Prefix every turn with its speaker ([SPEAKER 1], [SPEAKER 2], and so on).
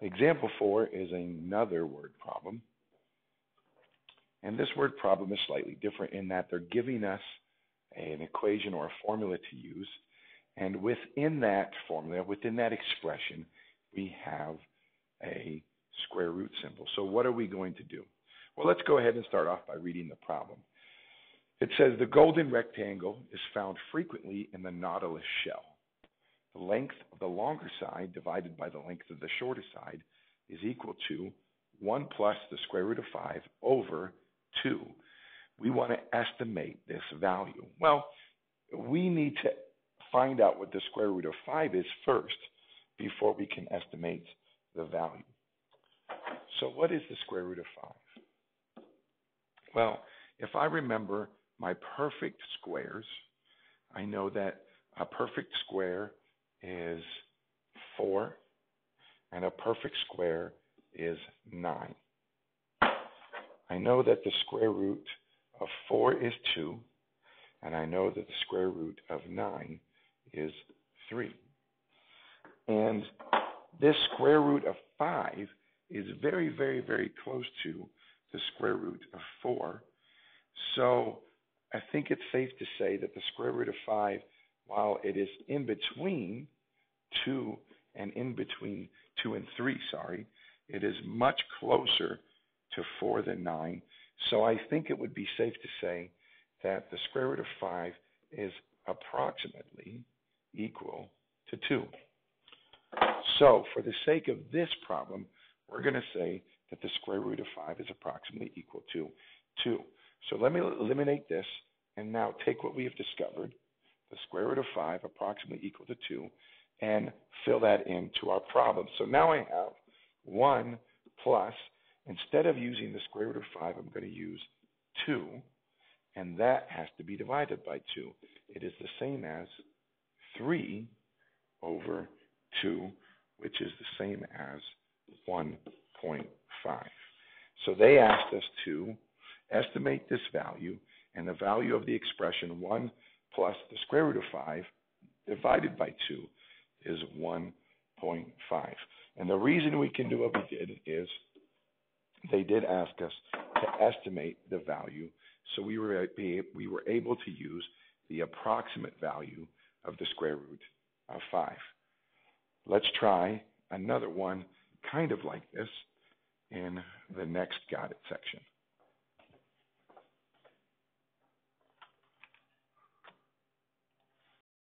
[SPEAKER 1] Example 4 is another word problem. And this word problem is slightly different in that they're giving us an equation or a formula to use. And within that formula, within that expression, we have a square root symbol. So what are we going to do? Well, let's go ahead and start off by reading the problem. It says the golden rectangle is found frequently in the nautilus shell. The length of the longer side divided by the length of the shorter side is equal to 1 plus the square root of 5 over 2. We want to estimate this value. Well, we need to find out what the square root of 5 is first before we can estimate the value. So what is the square root of 5? Well, if I remember my perfect squares, I know that a perfect square is 4 and a perfect square is 9. I know that the square root of 4 is 2, and I know that the square root of 9 is 3. And this square root of 5 is very, very, very close to the square root of 4. So I think it's safe to say that the square root of 5, while it is in between 2 and 3, it is much closer to 4 than 9. So I think it would be safe to say that the square root of 5 is approximately equal to 2. So for the sake of this problem, we're going to say that the square root of 5 is approximately equal to 2. So let me eliminate this and now take what we have discovered, the square root of 5 approximately equal to 2, and fill that into our problem. So now I have 1 plus, instead of using the square root of 5, I'm going to use 2, and that has to be divided by 2. It is the same as 3 over 2, which is the same as 1.5. So they asked us to estimate this value, and the value of the expression 1 plus the square root of 5 divided by 2 is 1.5. And the reason we can do what we did is they did ask us to estimate the value, so we were able to use the approximate value of the square root of 5. Let's try another one kind of like this in the next Got It section.